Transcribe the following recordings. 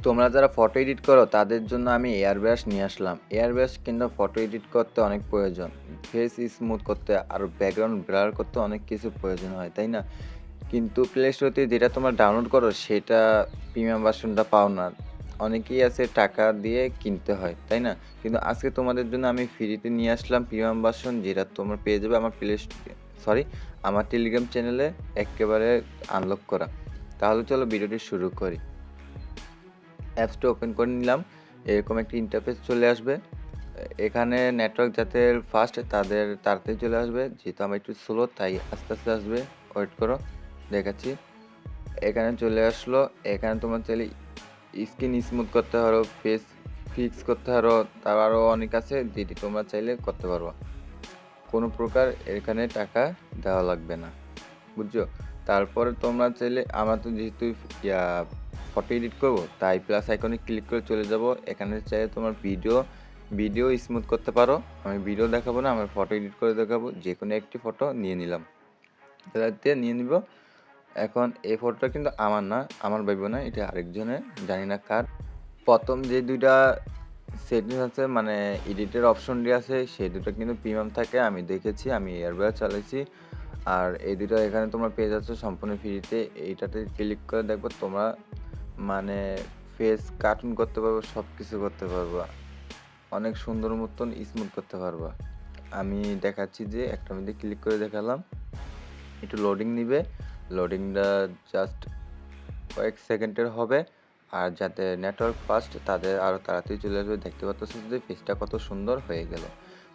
তোমরা যারা photo edit করো তাদের জন্য আমি এয়ারব্রাশ নিয়ে আসলাম। এয়ারব্রাশ কিন্তু ফটো এডিট করতে অনেক প্রয়োজন, ফেস স্মুথ করতে আর ব্যাকগ্রাউন্ড ব্লার করতে অনেক কিছু প্রয়োজন হয়, তাই না? কিন্তু প্লে স্টোরে যেটা তোমরা ডাউনলোড করো সেটা প্রিমিয়াম ভার্সনটা পাও না, অনেকেই আছে টাকা দিয়ে কিনতে হয়, তাই না? কিন্তু আজকে তোমাদের জন্য আমি ফ্রিতে নিয়ে আসলাম প্রিমিয়াম ভার্সন, যেটা তোমরা পেয়ে যাবে আমার আমার টেলিগ্রাম চ্যানেলে একেবারে আনলক করা। তাহলে চলো ভিডিওটি শুরু করি। অ্যাপসটা ওপেন করে নিলাম, এরকম একটা ইন্টারফেস চলে আসবে। এখানে নেটওয়ার্ক যাতে ফাস্ট তাদের তাড়াতাড়ি চলে আসবে, যেহেতু আমার একটু স্লো তাই আস্তে আস্তে আসবে, ওয়েট করো দেখাচ্ছি। এখানে চলে আসলো। এখানে তোমার চাইলে স্কিন স্মুথ করতে পারো, ফেস ফিক্স করতে পারো, তার আরও অনেক আছে যেটি তোমরা চাইলে করতে পারো। কোনো প্রকার এখানে টাকা দেওয়া লাগবে না, বুঝছো? তারপরে তোমরা চাইলে, আমরা তো যেহেতু ফটো এডিট করবো তাই প্লাস আইকনে ক্লিক করে চলে যাব। এখানে চাইলে তোমার ভিডিও স্মুথ করতে পারো। আমি ভিডিও দেখাবো না, আমার ফটো এডিট করে দেখাবো। যে কোনো একটি ফটো নিয়ে নিলাম, দিয়ে নিয়ে নিব। এখন এই ফটোটা কিন্তু আমার না, আমার ভাইবো না, এটা আরেকজনের, জানি না কার। প্রথম যে দুইটা সেটিংস আছে মানে এডিটের অপশনটি আছে, সেই দুটো কিন্তু প্রিমিয়াম থাকে, আমি দেখেছি, আমি এয়ারব্রাশ চালাইছি। আর এই দুটো এখানে তোমরা পেয়ে যাচ্ছ সম্পূর্ণ ফ্রিতে। এইটাতে ক্লিক করে দেখবো তোমরা মানে ফেস কার্টুন করতে পারবো, সব কিছু করতে পারবা, অনেক সুন্দর মতন স্মুথ করতে পারবা। আমি দেখাচ্ছি, যে একটা মধ্যে ক্লিক করে দেখালাম, একটু লোডিং নিবে, লোডিংটা জাস্ট কয়েক সেকেন্ডের হবে। আর যাতে নেটওয়ার্ক ফাস্ট তাদের আরও তাড়াতাড়ি চলে আসবে। দেখতে পাচ্ছ যে ফেসটা কত সুন্দর হয়ে গেল।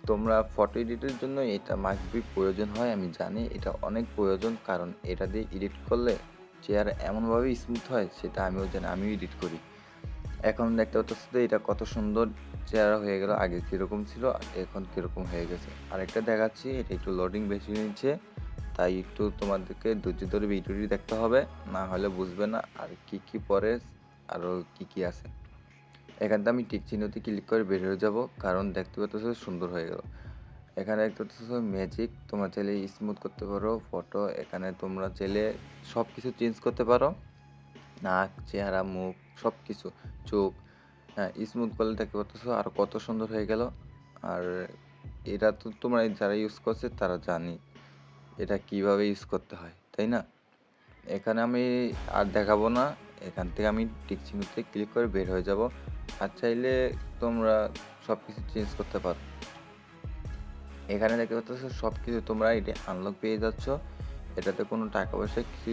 তোমরা ফটো এডিটের জন্য এটা মাস্ট বি প্রয়োজন হয়, আমি জানি এটা অনেক প্রয়োজন, কারণ এটা দিয়ে এডিট করলে চেহারা এমনভাবে স্মুথ হয় সেটা আমিও জানি, আমিও এডিট করি। এখন দেখতে পাচ্ছ যে এটা কত সুন্দর চেহারা হয়ে গেল, আগে কীরকম ছিল আর এখন কীরকম হয়ে গেছে। আরেকটা দেখাচ্ছি, এটা একটু লোডিং বেশি নিচ্ছে, তাই একটু তোমাদেরকে ধৈর্য ধরে ভিডিওটি দেখতে হবে, না হলে বুঝবে না আর কি পরে আরও কি আছে। এখানটা আমি টিক চিহ্নতে ক্লিক করে বের হয়ে যাব, কারণ দেখতে পাচ্ছ সুন্দর হয়ে গেল। এখানে দেখতে পাচ্ছ ম্যাজিক, তোমরা চাইলে স্মুথ করতে পারো ফটো। এখানে তোমরা চাইলে সব কিছু চেঞ্জ করতে পারো, নাক, চেহারা, মুখ, সব কিছু, চোখ, হ্যাঁ স্মুথ করলে দেখতে পাচ্ছ আর কত সুন্দর হয়ে গেল। আর এটা তো তোমরা যারা ইউজ করছে তারা জানি এটা কিভাবে ইউজ করতে হয়, তাই না? এখানে আমি আর দেখাবো না, এখান থেকে আমি টিক চিহ্নতে ক্লিক করে বের হয়ে যাব। আর চাইলে তোমরা সব কিছু চেঞ্জ করতে পারো। এখানে দেখতে পাচ্ছ সব কিছু তোমরা এটা আনলক পেয়ে যাচ্ছ, এটাতে কোনো টাকা পয়সা কিছু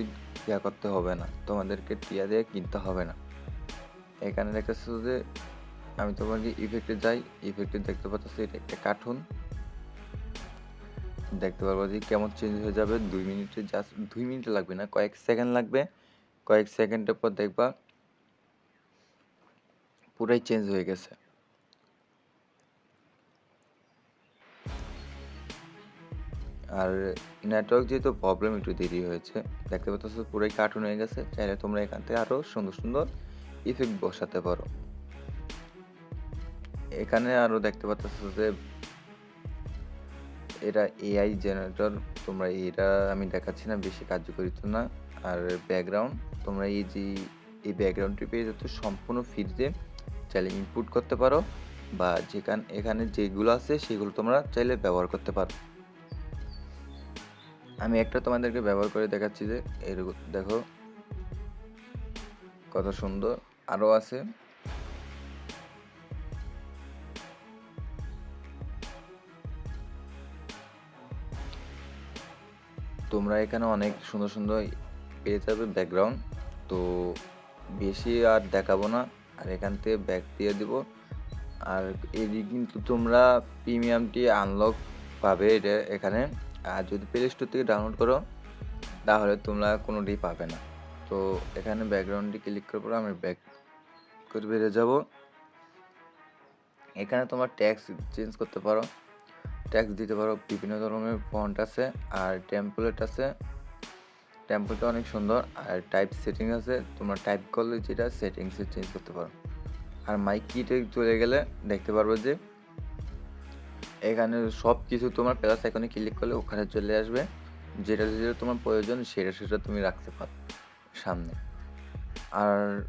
ইয়া করতে হবে না, তোমাদেরকে টিয়া দিয়ে কিনতে হবে না। এখানে দেখতেছ যে আমি তোমাকে ইফেক্টে যাই, ইফেক্টে দেখতে পাচ্ছ এটা একটা কার্টুন, দেখতে পারবো যে কেমন চেঞ্জ হয়ে যাবে 2 মিনিটে, জাস্ট 2 মিনিট লাগবে না, কয়েক সেকেন্ড লাগবে। কয়েক সেকেন্ডের পর দেখবা পুরাই চেঞ্জ হয়ে গেছে। আর নেটওয়ার্ক যেহেতু প্রবলেম, একটু দেরি হয়েছে, দেখতে পাচ্ছ পুরাই কার্টুন হয়ে গেছে। চাইলে তোমরা এখান থেকে আরও সুন্দর সুন্দর ইফেক্ট বসাতে পারো। এখানে আরও দেখতে পাচ্ছ যে এটা এআই জেনারেটর, তোমরা এটা আমি দেখাচ্ছি না, বেশি কার্যকরী তো না। আর ব্যাকগ্রাউন্ড, তোমরা এই ব্যাকগ্রাউন্ডটি পেয়ে যাচ্ছ সম্পূর্ণ ফ্রিতে, চাইলে ইনপুট করতে পারো, বা এখানে যেগুলো আছে সেগুলো তোমরা চাইলে ব্যবহার করতে পারো। আমি একটা তোমাদেরকে ব্যবহার করে দেখাচ্ছি, যে এরকম দেখো কত সুন্দর, আরও আছে। তোমরা এখানে অনেক সুন্দর সুন্দর পেয়ে যাবে ব্যাকগ্রাউন্ড, তো বেশি আর দেখাবো না, আর এখান থেকে ব্যাক দিয়ে দিব। আর এটি কিন্তু তোমরা প্রিমিয়ামটি আনলক পাবে এটা এখানে, আর যদি প্লে স্টোর থেকে ডাউনলোড করো তাহলে তোমরা কোনোটি পাবে না। তো এখানে ব্যাকগ্রাউন্ডটি ক্লিক করার পর আমি ব্যাক করে বেরিয়ে যাব। এখানে তোমার ট্যাক্স চেঞ্জ করতে পারো, ট্যাক্স দিতে পারো, বিভিন্ন ধরনের ফন্ট আছে আর টেমপ্লেট আছে, টেমপ্লেটটা অনেক সুন্দর। আর টাইপ সেটিং আছে, তোমরা টাইপ করলে যেটা সেটিংসে চেঞ্জ করতে পারো। আর মাইক কিটে চলে গেলে দেখতে পারবো যে এখানে সব কিছু তোমার প্লাস আইকনে ক্লিক করলে ওখানে চলে আসবে, যেটা যেটা তোমার প্রয়োজন সেটা তুমি রাখতে পারো সামনে। আর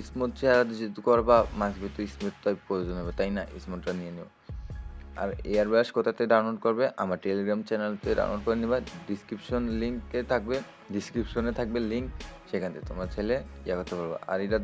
স্মুথ চেহারা যেহেতু করবা মাছবে তো স্মুথ তো প্রয়োজন হবে, তাই না? স্মুথটা নিয়ে নিও। আর এয়ার ব্রাশ কোথাতে ডাউনলোড করবে? আমার টেলিগ্রাম চ্যানেলতে ডাউনলোড করে নেবা। ডিসক্রিপশনে থাকবে লিঙ্ক, সেখান থেকে তোমরা চাইলে ইয়া করতে পারবো। আর এটা